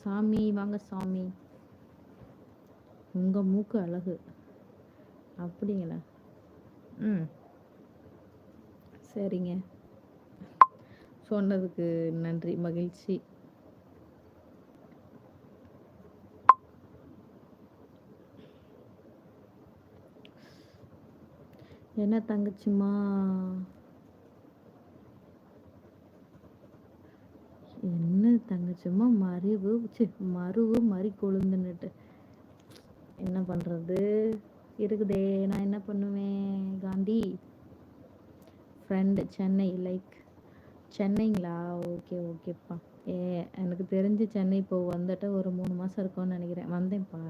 சாமி வாங்க சாமி. உங்க மூக்கு அழகு. அப்படிங்களா? ம். சரிங்க. சொன்னதுக்கு நன்றி, மகிழ்ச்சி. என்ன தங்கச்சிம்மா? என்ன தங்கச்சிம்மா மருவு மறி கொழுந்துன்னுட்டு என்ன பண்ணுறது இருக்குதே. நான் என்ன பண்ணுவேன் காந்தி? ஃப்ரெண்டு சென்னை, லைக் சென்னைங்களா? ஓகே ஓகேப்பா. ஏ எனக்கு தெரிஞ்சு சென்னை இப்போ வந்துட்டு ஒரு 3 மாதம் இருக்கும்னு நினைக்கிறேன். வந்தேன்ப்பா.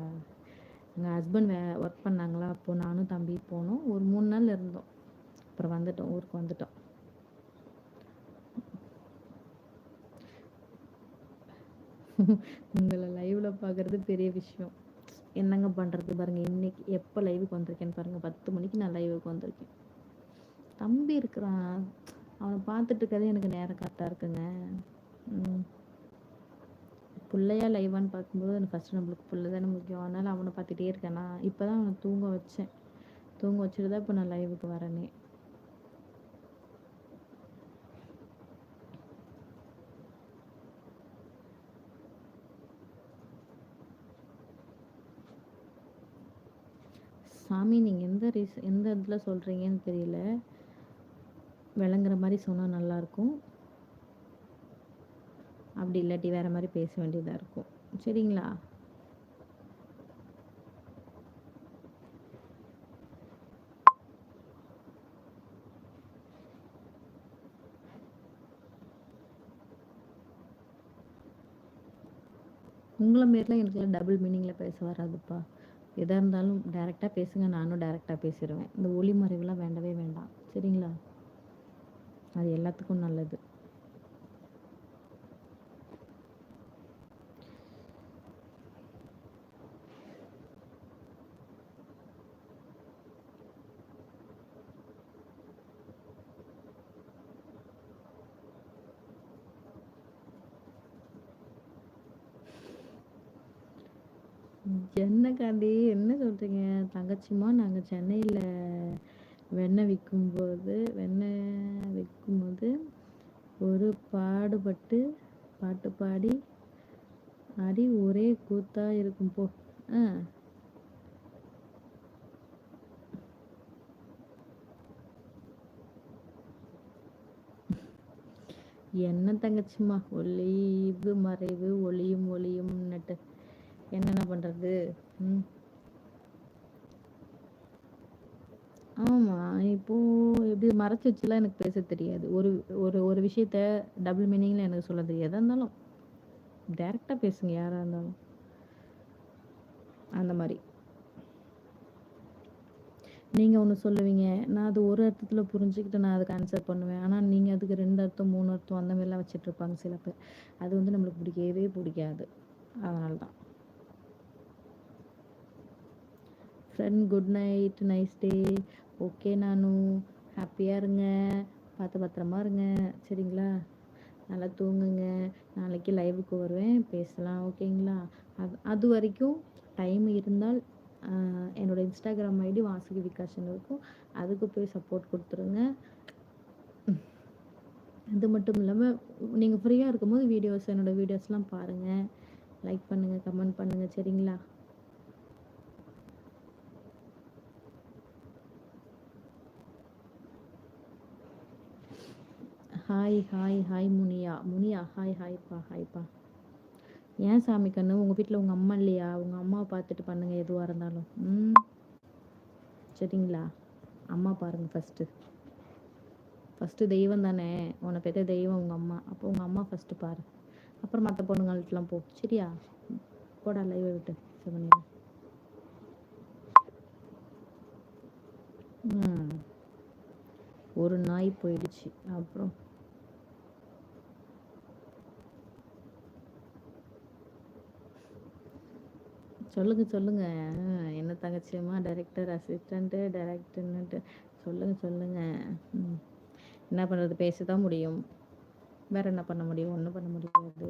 எங்கள் ஹஸ்பண்ட் ஒர்க் பண்ணாங்களா, அப்போது நானும் தம்பி போனோம். ஒரு 3 நாள் இருந்தோம். அப்புறம் வந்துட்டோம், ஊருக்கு வந்துட்டோம். உங்களை லைவில் பார்க்குறது பெரிய விஷயம். என்னங்க பண்ணுறது பாருங்கள். இன்றைக்கி எப்போ லைவுக்கு வந்திருக்கேன்னு பாருங்கள். 10 மணிக்கு நான் லைவுக்கு வந்திருக்கேன். தம்பி இருக்கிறான், அவனை பார்த்துட்டு இருக்கிறது எனக்கு நேரம் கரெக்டாக இருக்குங்க. பிள்ளையா லைவான்னு பார்க்கும்போது எனக்கு ஃபஸ்ட்டு நம்மளுக்கு பிள்ளை தானே முக்கியம். அதனால் அவனை பார்த்துட்டே இருக்கேனா. இப்போ தான் அவனை தூங்க வச்சேன். தூங்க வச்சுட்டு தான் இப்போ நான் லைவுக்கு வரேனே. சாமி, நீங்கள் எந்த இதில் சொல்கிறீங்கன்னு தெரியல. விளங்குற மாதிரி சொன்னால் நல்லாயிருக்கும். அப்படி இல்லாட்டி வேறு மாதிரி பேச வேண்டியதாக இருக்கும். சரிங்களா? உங்களை மாரிலாம் எனக்குலாம் டபுள் மீனிங்கில் பேச வராதுப்பா. எதாக இருந்தாலும் டைரெக்டாக பேசுங்க, நானும் டைரெக்டாக பேசிடுவேன். இந்த ஒளி மறைவுலாம் வேண்டவே வேண்டாம். சரிங்களா? அது எல்லாத்துக்கும் நல்லது. என்ன காந்தி, என்ன சொல்கிறீங்க? தங்கச்சிம்மா, நாங்கள் சென்னையில் வெண்ணெய் விற்கும்போது ஒரு பாட்டு பாடி அடி ஒரே கூத்தா இருக்கும் போ. என்ன தங்கச்சிம்மா, ஒளிவு மறைவு ஒளியும் நட்டு என்னென்ன பண்ணுறது? ஆமாம், இப்போது எப்படி மறைச்சி வச்சுலாம் எனக்கு பேச தெரியாது. ஒரு விஷயத்த டபுள் மீனிங்கில் எனக்கு சொல்ல தெரியாது. இருந்தாலும் டைரெக்டாக பேசுங்க யாராக இருந்தாலும். அந்த மாதிரி நீங்கள் ஒன்று சொல்லுவீங்க, நான் அது ஒரு அர்த்தத்தில் புரிஞ்சுக்கிட்டு நான் அதுக்கு ஆன்சர் பண்ணுவேன். ஆனால் நீங்கள் அதுக்கு 2 அர்த்தம் 3 அர்த்தம் அந்த மாதிரிலாம் வச்சிட்ருப்பாங்க சில பேர். அது வந்து நம்மளுக்கு பிடிக்கவே பிடிக்காது. அதனால தான். Friend good night, nice day. Okay, நானும் ஹாப்பியாக இருங்க, பார்த்து பத்திரமா இருங்க. சரிங்களா? நல்லா தூங்குங்க. நாளைக்கு லைவுக்கு வருவேன், பேசலாம். ஓகேங்களா? அது வரைக்கும் டைம் இருந்தால் என்னோடய இன்ஸ்டாகிராம் ஐடி வாசுகி விகாஷன் இருக்கும். அதுக்கு போய் சப்போர்ட் கொடுத்துருங்க. இது மட்டும் இல்லாமல் நீங்கள் ஃப்ரீயாக இருக்கும்போது என்னோடய வீடியோஸ்லாம் பாருங்கள், லைக் பண்ணுங்கள், கமெண்ட் பண்ணுங்கள். சரிங்களா? ஹாய் முனியா ஹாய்ப்பா. ஏன் சாமி கண்ணு, உங்கள் வீட்டில் உங்கள் அம்மா இல்லையா? உங்கள் அம்மாவை பார்த்துட்டு பண்ணுங்கள் எதுவாக இருந்தாலும். சரிங்களா? அம்மா பாருங்கள் ஃபஸ்ட்டு தெய்வம் தானே, உன்னை பெற்ற தெய்வம் உங்கள் அம்மா. அப்போ உங்கள் அம்மா ஃபஸ்ட்டு பாரு, அப்புறம் மற்ற பொண்ணுங்கள்ட்டலாம் போ. சரியா? போடா லைவை விட்டு சிவனே. ஒரு நாய் போயிடுச்சு. அப்புறம் சொல்லுங்க. என்ன தங்கச்சியம்மா, டைரக்டர் அசிஸ்டண்ட்டு டைரக்டர்ன்னுட்டு சொல்லுங்க. என்ன பண்ணுறது, பேச தான் முடியும். வேறு என்ன பண்ண முடியும்? ஒன்றும் பண்ண முடியாது.